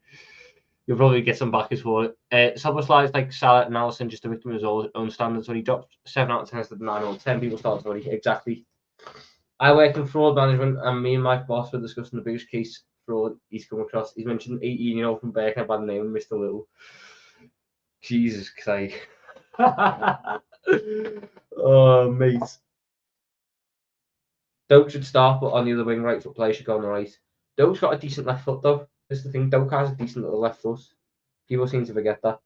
You'll probably get some backers for it. Some slides like Salah and Alisson just a victim of his own standards. When he dropped 7 out of 10 instead of 9 or 10, people started worrying. Exactly. I work in fraud management, and me and Mike Boss were discussing the biggest case fraud he's come across. He's mentioned 18-year-old from Birkenhead by the name of Mr. Little. Jesus Christ. Oh, mate. Doak should start, but on the other wing, right foot player should go on the right. Doak's got a decent left foot, though. That's the thing. Doak has a decent little left foot. People seem to forget that.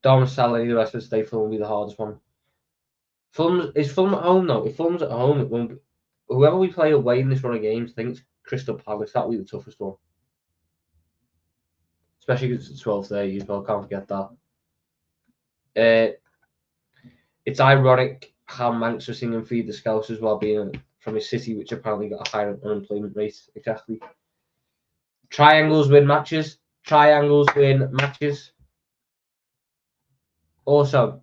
Dom, Salah, the rest of the stay Fulham will be the hardest one. Is Fulham at home, though? If Fulham's at home, it won't be. Whoever we play away in this run of games, I think it's Crystal Palace. That'll be the toughest one. Especially because it's 12:30 as well. Can't forget that. It's ironic how Manx was singing Feed the Scousers while being from a city which apparently got a higher unemployment rate. Exactly. Triangles win matches. Triangles win matches. Also,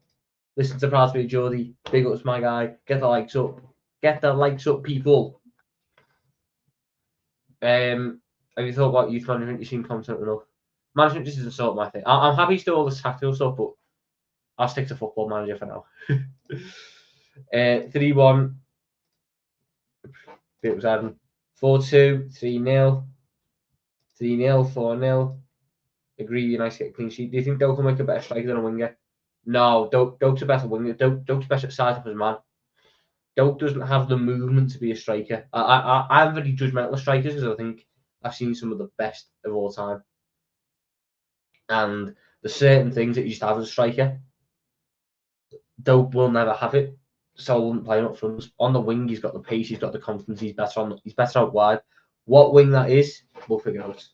listen to Proud to be Geordie. Big ups, my guy. Get the likes up. Get the likes up, people. Have you thought about youth management? You seem confident enough. Management just isn't sort of my thing. I'm happy to do all this tactical stuff, but I'll stick to football manager for now. 3-1. It was Adam. 4-2, 3-0, 3-0, 4-0. Agree, you're nice to get a clean sheet. Do you think Doak will make a better striker than a winger? No, Doak's a better winger. Doak's better at size up as a man. Doak doesn't have the movement to be a striker. I'm very judgmental of strikers because I think I've seen some of the best of all time. And there's certain things that you just have as a striker. Doak will never have it. So I wouldn't play him up front. On the wing, he's got the pace, he's got the confidence, he's better out wide. What wing that is, we'll figure out.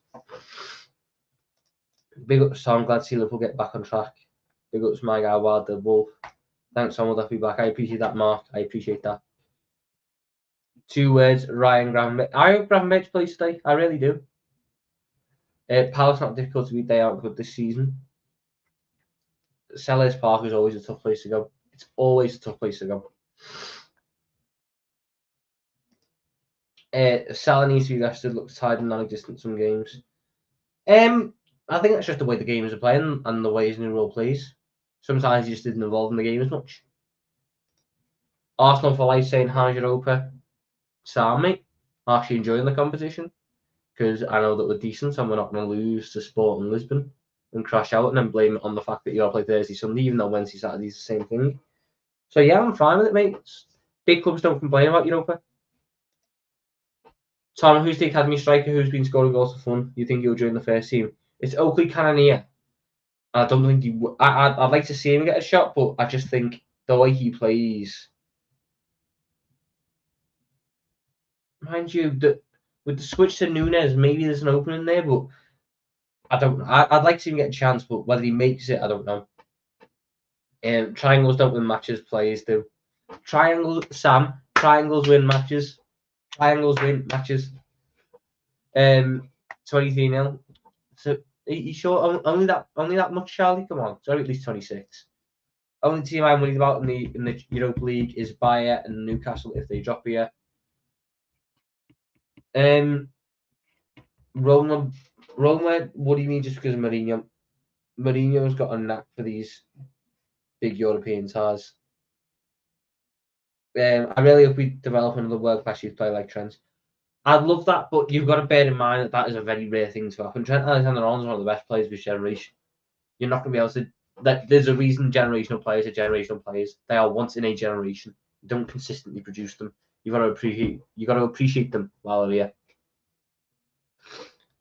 Big ups, so I'm glad to see Liverpool get back on track. Big ups, my guy, Wild the Wolf. Thanks, Tom, will be back. I appreciate that, Mark. I appreciate that. 2 words, Ryan Gravenberch. I hope Gravenberch plays today. I really do. Palace not difficult to beat. They aren't good this season. Selhurst Park is always a tough place to go. It's always a tough place to go. Salah needs to be rested. Looks tired and non-existent some games. I think that's just the way the games are playing and the way his new role plays. Sometimes he just isn't involved in the game as much. Arsenal for life saying, how's Europa? Sam, mate. I'm actually enjoying the competition because I know that we're decent and we're not going to lose to Sporting Lisbon and crash out and then blame it on the fact that you all play Thursday, Sunday, even though Wednesday, Saturday is the same thing. So yeah, I'm fine with it, mate. Big clubs don't complain about Europa. Tom, who's the academy striker who's been scoring goals for fun? You think he'll join the first team? It's Oakley Cannoneer. I don't think he. I'd like to see him get a shot, but I just think the way he plays, mind you, with the switch to Nunes, maybe there's an opening there, but I don't. I'd like to see him get a chance, but whether he makes it, I don't know. Triangles don't win matches, players do. Triangles, Sam. Triangles win matches. Triangles win matches. 23-0. So you sure only that much, Charlie? Come on, sorry, at least 26. Only team I'm worried about in the Europa League is Bayer and Newcastle if they drop here. Roma. What do you mean? Just because of Mourinho? Mourinho's got a knack for these big European stars. I really hope we develop another world-class youth player like Trent. I'd love that, but you've got to bear in mind that that is a very rare thing to happen. Trent Alexander-Arnold is one of the best players of his generation. You're not going to be able to. There's a reason generational players are generational players. They are once in a generation. You don't consistently produce them. You got to appreciate them while they're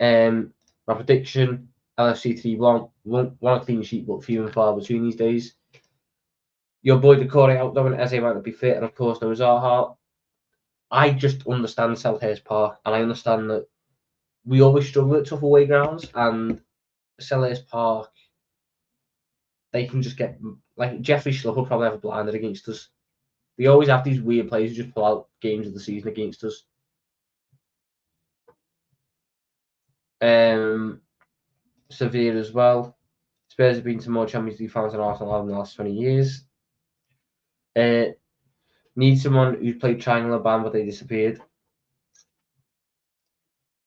here. My prediction: LFC 3-1. Won't want a clean sheet, but few and far between these days. Your boy Decore out there, and Eze might not be fit, and of course no Zaha. I just understand Selhurst Park, and I understand that we always struggle at tough away grounds, and Selhurst Park, they can just get, like, Jeffrey Schlupp will probably have a blinder against us. We always have these weird players who just pull out games of the season against us. Severe as well. Spurs have been to more Champions League finals than Arsenal have in the last 20 years. Need someone who's played triangular band, but they disappeared.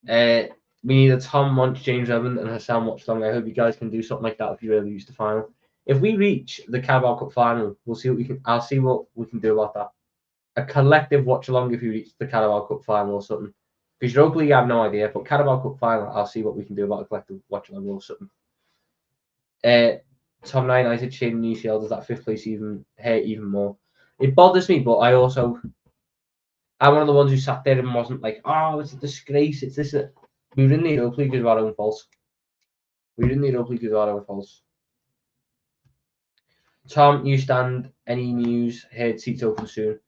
We need a Tom Monch, James Evans, and Hassan Watchlong. I hope you guys can do something like that if you really reach the final. If we reach the Carabao Cup final, we'll see what we can. I'll see what we can do about that. A collective watch along if you reach the Carabao Cup final or something. Because Europa League, I have no idea, but Carabao Cup final, I'll see what we can do about a collective watch along or something. Tom 9, I said Shane UCL, does that fifth place hurt even more? It bothers me, but I'm one of the ones who sat there and wasn't like, oh, it's a disgrace, it's this. We were in the Europa League because of our own faults. Tom, new stand, any news? Heard seats open soon.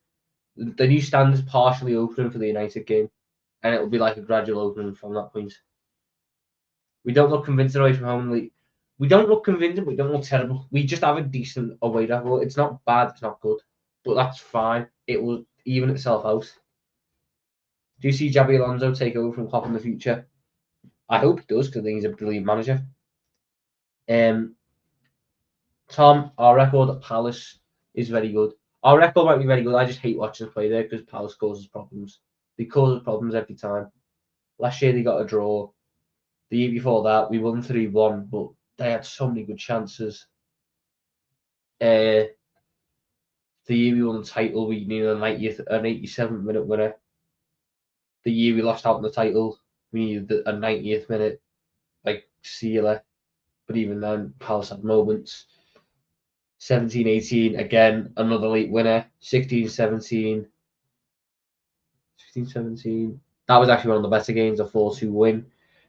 The new stand is partially open for the United game, and it will be like a gradual opening from that point. We don't look convincing away from home. We don't look convincing, we don't look terrible. We just have a decent away record. It's not bad, it's not good, but that's fine. It will even itself out. Do you see Xabi Alonso take over from Klopp in the future? I hope he does, because I think he's a brilliant manager. Tom, our record at Palace is very good. Our record might be very good. I just hate watching us play there because Palace causes problems. They cause problems every time. Last year they got a draw. The year before that we won 3-1, but they had so many good chances. The year we won the title, we needed an 87th-minute winner. The year we lost out on the title, we needed a 90th minute, like sealer. But even then, Palace had moments. 17-18, again, another late winner. 16-17. 16-17. That was actually one of the better games, a 4-2 win.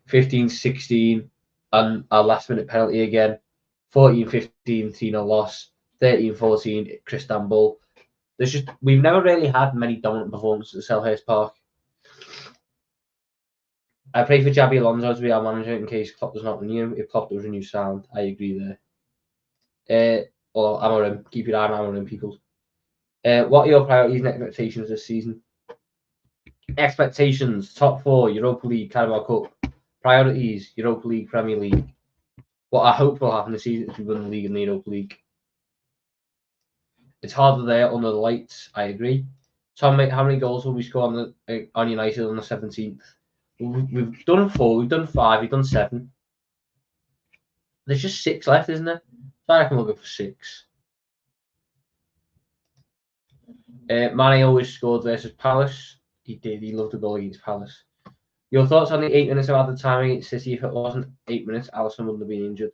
15-16, and a last-minute penalty again. 14-15, Tino loss. 13-14, Istanbul. We've never really had many dominant performances at Selhurst Park. I pray for Xabi Alonso to be our manager in case Klopp does not renew. If Klopp does renew, sound. I agree there. Or Amorim, keep your eye on Amorim, people. What are your priorities and expectations this season? Expectations: top 4, Europa League, Carabao Cup. Priorities: Europa League, Premier League. What I hope will happen this season is we win the league and the Europa League. It's harder there under the lights. I agree. Tom, mate, how many goals will we score on United on the 17th? We've done 4, we've done 5, we've done 7. There's just 6 left, isn't there? So I reckon we'll go for 6. Mane always scored versus Palace. He did. He loved the goal against Palace. Your thoughts on the 8 minutes of added time against City? If it wasn't 8 minutes, Alisson wouldn't have been injured.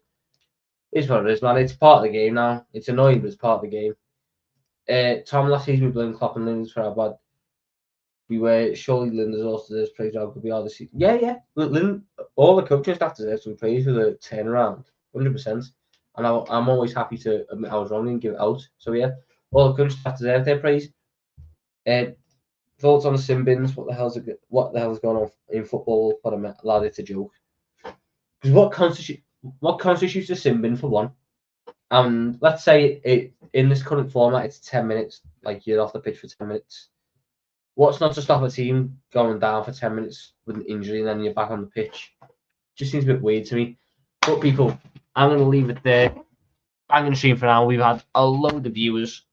It's what it is, man. It's part of the game now. It's annoying, but it's part of the game. Tom, last season we blamed Klopp and Linders for how bad we were. Surely Linders also deserves praise. How could be all this season? Yeah. All the coaching staff deserve some praise for the turnaround, 100%. And I'm always happy to admit I was wrong and give it out. So yeah, all the coaching staff deserve their praise. Thoughts on the sin bins? What the hell's going on in football? But I'm allowed it to joke. Because what constitutes a sin bin for one? And let's say it in this current format, it's 10 minutes. Like you're off the pitch for 10 minutes. What's not to stop a team going down for 10 minutes with an injury and then you're back on the pitch? Just seems a bit weird to me. But people, I'm going to leave it there. Banging the stream for now. We've had a load of viewers.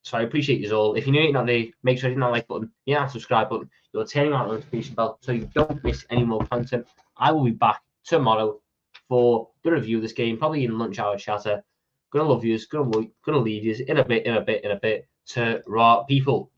So I appreciate you all. If you're new, not there, make sure you hit that like button, hit that subscribe button. You're turning on the notification bell so you don't miss any more content. I will be back tomorrow for the review of this game, probably in lunch hour chatter. Gonna love yous, gonna leave yous in a bit to raw people.